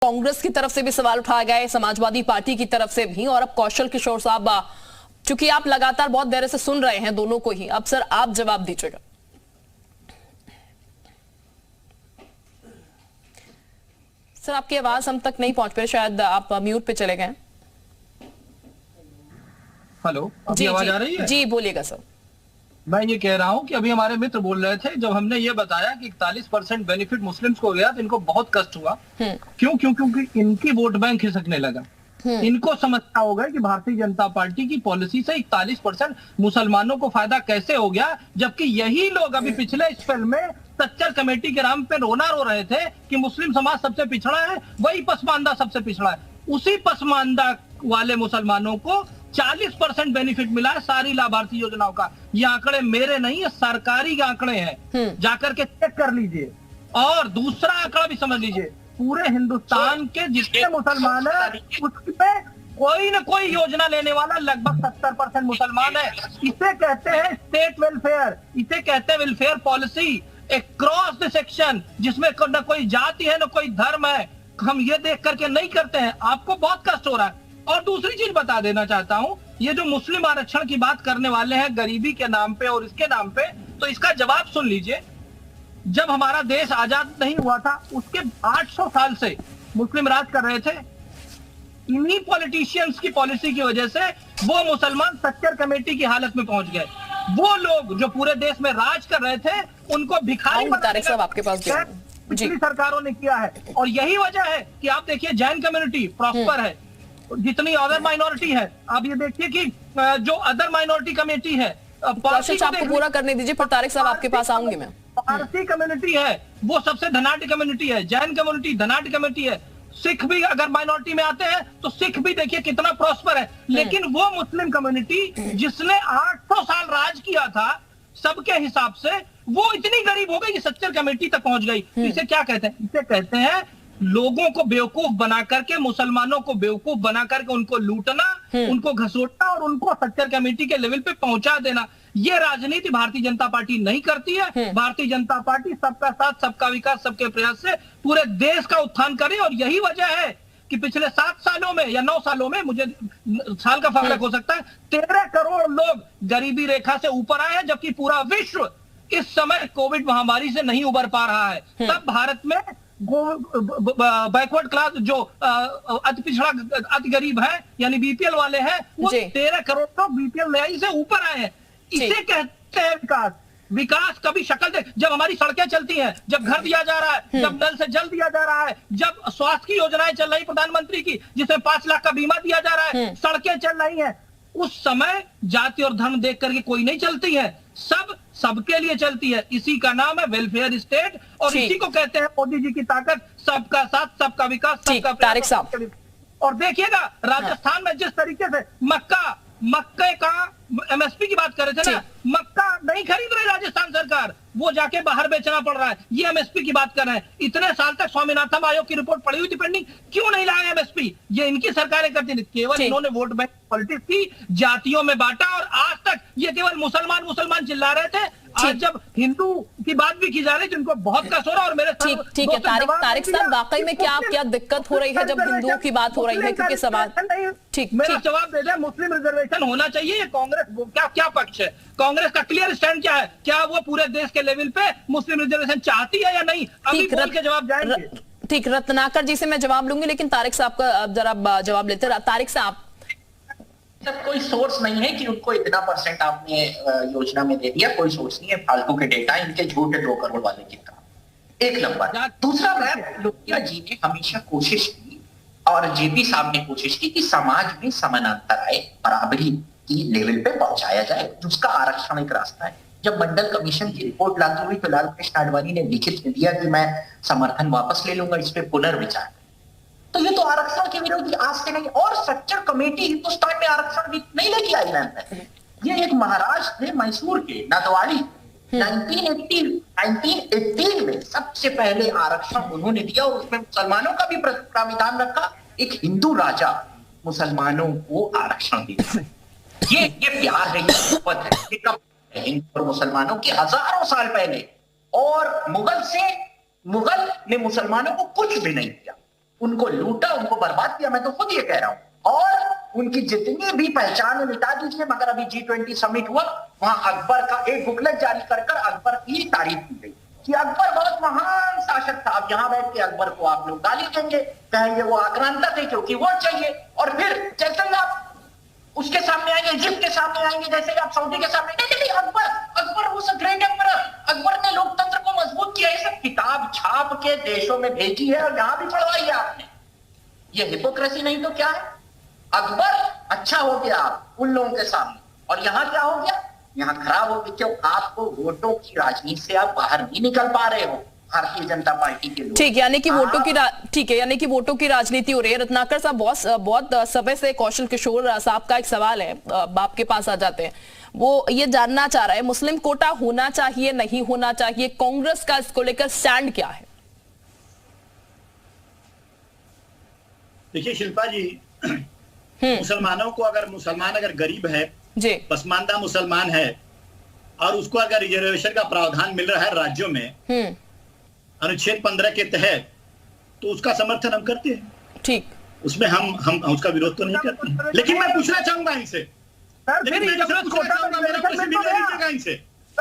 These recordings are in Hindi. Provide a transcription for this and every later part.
कांग्रेस की तरफ से भी सवाल उठाया गया है, समाजवादी पार्टी की तरफ से भी। और अब कौशल किशोर साहब, चूंकि आप लगातार बहुत देर से सुन रहे हैं दोनों को ही, अब सर आप जवाब दीजिएगा। सर आपकी आवाज हम तक नहीं पहुंच पाई, शायद आप म्यूट पे चले गए। हेलो, अभी आवाज आ रही है? जी बोलिएगा सर। मैं ये कह रहा हूँ कि अभी हमारे मित्र बोल रहे थे, जब हमने ये बताया कि 41% बेनिफिट मुस्लिम्स को गया तो इनको बहुत कष्ट हुआ। क्योंकि इनकी वोट बैंक खिसकने लगा। इनको समझता होगा कि भारतीय जनता पार्टी की पॉलिसी से 41% मुसलमानों को फायदा कैसे हो गया, जबकि यही लोग अभी पिछले स्पेल में सच्चर कमेटी के नाम पे रोना रो रहे थे कि मुस्लिम समाज सबसे पिछड़ा है, वही पसमानदा सबसे पिछड़ा है। उसी पसमानदा वाले मुसलमानों को 40% बेनिफिट मिला है सारी लाभार्थी योजनाओं का। ये आंकड़े मेरे नहीं है, सरकारी आंकड़े हैं, जाकर के चेक कर लीजिए। और दूसरा आंकड़ा भी समझ लीजिए, पूरे हिंदुस्तान के जितने मुसलमान है उसमें कोई न कोई योजना लेने वाला लगभग 70% मुसलमान है। इसे कहते हैं स्टेट वेलफेयर, इसे कहते हैं वेलफेयर पॉलिसी, एक क्रॉस द सेक्शन, जिसमें न कोई जाति है न कोई धर्म है। हम ये देख करके नहीं करते हैं, आपको बहुत कष्ट हो रहा है। और दूसरी चीज बता देना चाहता हूं, ये जो मुस्लिम आरक्षण की बात करने वाले हैं गरीबी के नाम पे और इसके नाम पे, तो इसका जवाब सुन लीजिए। जब हमारा देश आजाद नहीं हुआ था, उसके 800 साल से मुस्लिम राज कर रहे थे। इन्हीं पॉलिटिशियंस की पॉलिसी की वजह से वो मुसलमान सच्चर कमेटी की हालत में पहुंच गए। वो लोग जो पूरे देश में राज कर रहे थे, उनको भिखारी आपके पास पिछली सरकारों ने किया है। और यही वजह है कि आप देखिए जैन कम्युनिटी प्रॉस्पर है, जितनी अदर माइनॉरिटी है। आप ये देखिए कि जो अदर माइनॉरिटी कमेटी है, आपको पूरा करने दीजिए, पर तारिक साहब आपके पास आऊंगी मैं। पारसी कम्युनिटी है, वो सबसे धनाढ़ कम्युनिटी है। जैन कम्युनिटी धनाढ़ कम्युनिटी है। सिख भी अगर माइनॉरिटी में आते हैं तो सिख भी देखिए कितना प्रॉस्पर है। लेकिन वो मुस्लिम कम्युनिटी जिसने 800 साल राज किया था सबके हिसाब से, वो इतनी गरीब हो गई कि सच्चर कमेटी तक पहुंच गई। इसे क्या कहते हैं? इसे कहते हैं लोगों को बेवकूफ बना करके, मुसलमानों को बेवकूफ बना करके उनको लूटना, उनको घसीटना और उनको सच्चर कमेटी के लेवल पे पहुंचा देना। ये राजनीति भारतीय जनता पार्टी नहीं करती है। भारतीय जनता पार्टी सबका साथ, सबका विकास, सबके प्रयास से पूरे देश का उत्थान करे। और यही वजह है कि पिछले 7 सालों में या 9 सालों में, मुझे साल का फर्क हो सकता है, 13 करोड़ लोग गरीबी रेखा से ऊपर आए हैं, जबकि पूरा विश्व इस समय कोविड महामारी से नहीं उबर पा रहा है। तब भारत में बैकवर्ड क्लास, जो अति पिछड़ा, अति गरीब है, यानी बीपीएल वाले हैं, वो 13 करोड़ तो बीपीएल से ऊपर आए हैं। इसे कहते हैं विकास। विकास कभी शक्ल दे, जब हमारी सड़कें चलती हैं, जब घर दिया जा रहा है, जब नल से जल दिया जा रहा है, जब स्वास्थ्य की योजनाएं चल रही प्रधानमंत्री की, जिसमें 5 लाख का बीमा दिया जा रहा है, सड़कें चल रही हैं, उस समय जाति और धर्म देख करके कोई नहीं चलती है, सब सबके लिए चलती है। इसी का नाम है वेलफेयर स्टेट, और इसी को कहते हैं मोदी जी की ताकत, सबका साथ, सबका विकास, सबका तारिक साहब। और देखिएगा राजस्थान में जिस तरीके से मक्के का एमएसपी की बात कर रहे थे ना, मक्का नहीं खरीद रही राजस्थान सरकार, वो जाके बाहर बेचना पड़ रहा है। ये एमएसपी की बात कर रहे हैं। इतने साल तक स्वामीनाथन आयोग की रिपोर्ट पड़ी हुई थी पेंडिंग, क्यों नहीं लाए एमएसपी? ये इनकी सरकारें करती थी। केवल इन्होंने वोट बैंक पॉलिटिक्स की, जातियों में बांटा, और आज तक ये केवल मुसलमान मुसलमान चिल्ला रहे थे। आज जब हिंदू की बात भी की जा रही है, जिनको बहुत कष्ट हो रहा है। और मेरे ठीक है तारिक साहब, वाकई में क्या दिक्कत हो रही है जब हिंदुओं की बात हो रही है? क्योंकि समाज ठीक मेरा जवाब दे दे, मुस्लिम रिजर्वेशन होना चाहिए। ये कांग्रेस क्या पक्ष है? कांग्रेस का क्लियर स्टैंड क्या है? क्या वो पूरे देश के लेवल पे मुस्लिम रिजर्वेशन चाहती है या नहीं? अभी बोल के जवाब जाएंगे। ठीक, रत्नाकर जी से मैं जवाब लूंगी, लेकिन तारिक साहब का जरा जवाब लेते हैं। तारिक साहब, तब कोई सोर्स नहीं है कि उनको इतना परसेंट आपने योजना में दे दिया, कोई सोर्स नहीं है। फालतू के डेटा, इनके झूठे 2 करोड़ वाले की तरह। एक नंबर। दूसरा, लोहिया जी ने हमेशा कोशिश की, और जेपी साहब ने कोशिश की कि समाज में समानांतर आए, बराबरी की लेवल पे पहुंचाया जाए, जिसका आरक्षण एक रास्ता है। जब मंडल कमीशन की रिपोर्ट लाती हुई तो लाल कृष्ण आडवाणी ने लिखित में दिया कि मैं समर्थन वापस ले लूंगा, इस पे पुनर्विचार। तो ये तो आरक्षण के विरोधी आज से नहीं, और सच्चर कमेटी हिंदुस्तान में आरक्षण नहीं लेके आई मैम। ये एक महाराष्ट्र में मैसूर के नदवाड़ी 1918 में सबसे पहले आरक्षण उन्होंने दिया, और उसमें मुसलमानों का भी प्राविधान रखा। एक हिंदू राजा मुसलमानों को आरक्षण दिया। ये प्यार है, ये मोहब्बत है। ये कब हिंदू और मुसलमानों के हजारों साल पहले, और मुगल ने मुसलमानों को कुछ भी नहीं दिया। उनको लूटा, उनको बर्बाद किया, मैं तो खुद ये कह रहा हूं। और उनकी जितनी भी पहचान मिटा दीजिए, मगर अभी G20 समिट हुआ, वहां अकबर का एक बुकलेट जारी कर अकबर की तारीफ की गई कि अकबर बहुत महान शासक था। अब यहां बैठ के अकबर को आप लोग गाली देंगे, कहेंगे वो आक्रांता थे क्योंकि वोट चाहिए, और फिर जैसे ही आप उसके सामने आएंगे, इजिप्ट के सामने आएंगे, जैसे आप सऊदी के सामने, नहीं अकबर वो ग्रेट एम्परर, अकबर ने लोकतंत्र को मजबूत किया। ये सब किताब छाप के देशों में भेजी है और यहां भी पढ़वाई है आपने। ये हिपोक्रेसी नहीं तो क्या है? अकबर अच्छा हो गया उन लोगों के सामने, और यहां क्या हो गया? यहां खराब हो गया। क्यों? आपको वोटों की राजनीति से आप बाहर नहीं निकल पा रहे हो, भारतीय जनता पार्टी के लोग। ठीक, यानी कि वोटों की ठीक है, यानी कि वोटों की राजनीति हो रही है। रत्नाकर साहब, बहुत समय से कौशल किशोर साहब का एक सवाल है, आपके पास आ जाते हैं। वो ये जानना चाह रहा है मुस्लिम कोटा होना चाहिए नहीं होना चाहिए, कांग्रेस का इसको लेकर स्टैंड क्या है? देखिए शिल्पा जी, मुसलमानों को मुसलमान अगर गरीब है जी, पसमानदा मुसलमान है, और उसको अगर रिजर्वेशन का प्रावधान मिल रहा है राज्यों में अनुच्छेद 15 के तहत, तो उसका समर्थन हम करते हैं। ठीक, उसमें हम उसका विरोध तो नहीं करते हैं। लेकिन मैं पूछना चाहूंगा इनसे,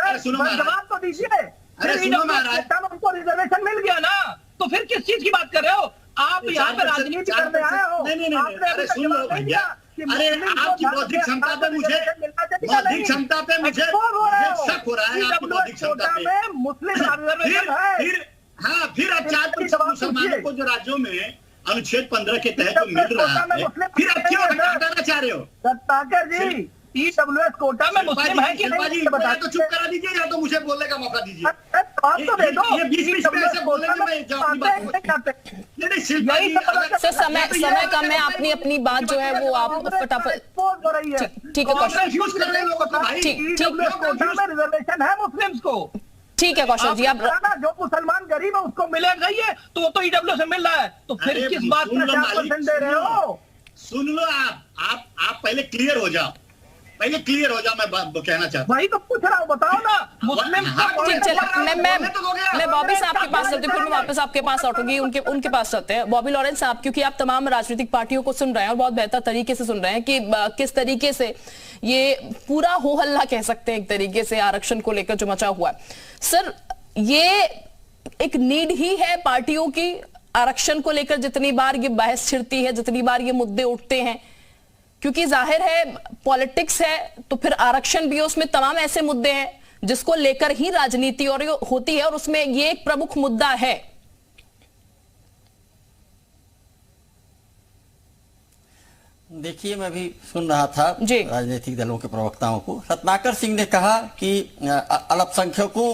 जवाब तो दीजिए। उनको रिजर्वेशन मिल गया ना, तो फिर किस चीज की बात कर रहे हो आप? यहाँ पे राजनीति करने आए हो? नहीं, अरे सुन लो भैया, अरे आपकी बौद्धिक क्षमता पे मुझे शक हो रहा है, आपकी बौद्धिक क्षमता पे। मुस्लिम फिर अब 4% मुसलमानों को जो राज्यों में अनुच्छेद 15 के तहत जो मिल रहा है, फिर आप क्यों हटाना चाह रहे हो? रत्नाकर जी, EWS कोटा में मुस्लिम है कि नहीं? तो चुप करा दीजिए, या तो मुझे बोलने का मौका दीजिए। आप तो दे दो। ये 20 में ऐसे बोलेंगे, मैं जवाब सर समय कम है, अपनी बात जो है वो आप फटाफट। ठीक है कौशल, रिजर्वेशन है मुस्लिम्स को। ठीक है कौशल जी, आप जो मुसलमान गरीब है उसको मिलेगा ही, तो वो तो EWS से मिल रहा है, तो फिर किस बात में 4% दे रहे हो? सुन लो, आप पहले क्लियर हो जाओ, मैं कहना चाहता हूँ। वही तो पूछ रहा हूँ, बताओ ना। मुस्लिम मैं बॉबी साहब के पास चलती हूँ, फिर मैं वापस आपके पास लौटूंगी, उनके पास चलते हैं। बॉबी लॉरेंस साहब, क्योंकि आप तमाम राजनीतिक पार्टियों को सुन रहे हैं और बहुत बेहतर तरीके से सुन रहे हैं कि किस तरीके से ये पूरा हो हल्ला कह सकते हैं एक तरीके से आरक्षण को लेकर जो मचा हुआ है। सर, ये एक नीड ही है पार्टियों की आरक्षण को लेकर, जितनी बार ये बहस छिड़ती है, जितनी बार ये मुद्दे उठते हैं, क्योंकि जाहिर है पॉलिटिक्स है तो फिर आरक्षण भी है, उसमें तमाम ऐसे मुद्दे हैं जिसको लेकर ही राजनीति और होती है, और उसमें ये एक प्रमुख मुद्दा है। देखिए, मैं भी सुन रहा था राजनीतिक दलों के प्रवक्ताओं को। रत्नाकर सिंह ने कहा कि अल्पसंख्यकों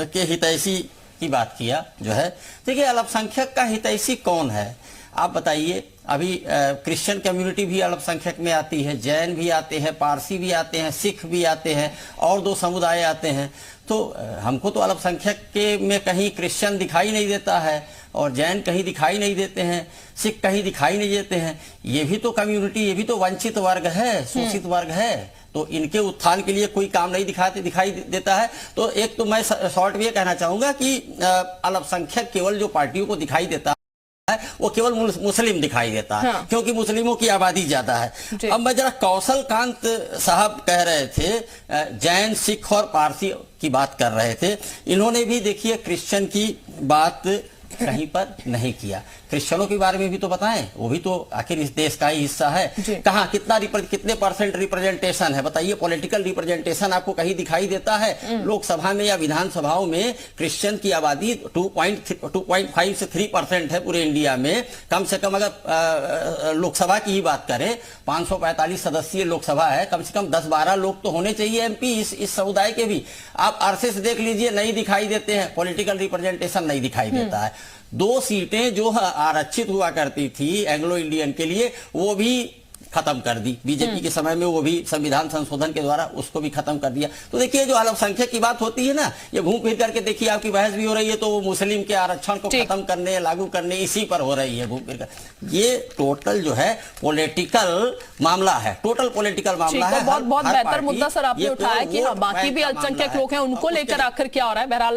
के हितैषी की बात किया जो है। देखिए, अल्पसंख्यक का हितैषी कौन है आप बताइए? अभी क्रिश्चियन कम्युनिटी भी अल्पसंख्यक में आती है, जैन भी आते हैं, पारसी भी आते हैं, सिख भी आते हैं, और 2 समुदाय आते हैं। तो हमको तो अल्पसंख्यक के में कहीं क्रिश्चियन दिखाई नहीं देता है, और जैन कहीं दिखाई नहीं देते हैं, सिख कहीं दिखाई नहीं देते हैं। ये भी तो कम्युनिटी, ये भी तो वंचित वर्ग है, शोषित वर्ग है, तो इनके उत्थान के लिए कोई काम नहीं दिखाई देता है। तो एक तो मैं शॉर्ट में कहना चाहूंगा कि अल्पसंख्यक केवल जो पार्टियों को दिखाई देता है वो केवल मुस्लिम दिखाई देता है, हाँ। क्योंकि मुस्लिमों की आबादी ज्यादा है। अब मैं जरा कौशल कांत साहब कह रहे थे, जैन, सिख और पारसी की बात कर रहे थे। इन्होंने भी देखिए क्रिश्चियन की बात कहीं पर नहीं किया। क्रिश्चियनों के बारे में भी तो बताएं, वो भी तो आखिर इस देश का ही हिस्सा है। कहाँ कितने % रिप्रेजेंटेशन है बताइए? पॉलिटिकल रिप्रेजेंटेशन आपको कहीं दिखाई देता है? लोकसभा में या विधानसभाओं में क्रिश्चियन की आबादी 2.5 से 3% है पूरे इंडिया में। कम से कम अगर लोकसभा की ही बात करें, 545 सदस्यीय लोकसभा है, कम से कम 10-12 लोग तो होने चाहिए MP इस समुदाय के भी। आप अरसे से देख लीजिए, नहीं दिखाई देते हैं, पॉलिटिकल रिप्रेजेंटेशन नहीं दिखाई देता है। 2 सीटें जो आरक्षित हुआ करती थी एंग्लो इंडियन के लिए, वो भी खत्म कर दी बीजेपी के समय में, वो भी संविधान संशोधन के द्वारा उसको भी खत्म कर दिया। तो देखिए, जो अल्पसंख्यक की बात होती है ना, ये घूम फिर करके देखिए आपकी बहस भी हो रही है, तो वो मुस्लिम के आरक्षण को खत्म करने, लागू करने, इसी पर हो रही है घूम फिर कर। ये टोटल जो है पॉलिटिकल मामला है, टोटल पॉलिटिकल मामला है। बहुत बेहतर मुद्दा सर आपने उठाया कि बाकी भी अल्पसंख्यक लोग हैं, उनको लेकर आखिर क्या हो रहा है। बहरहाल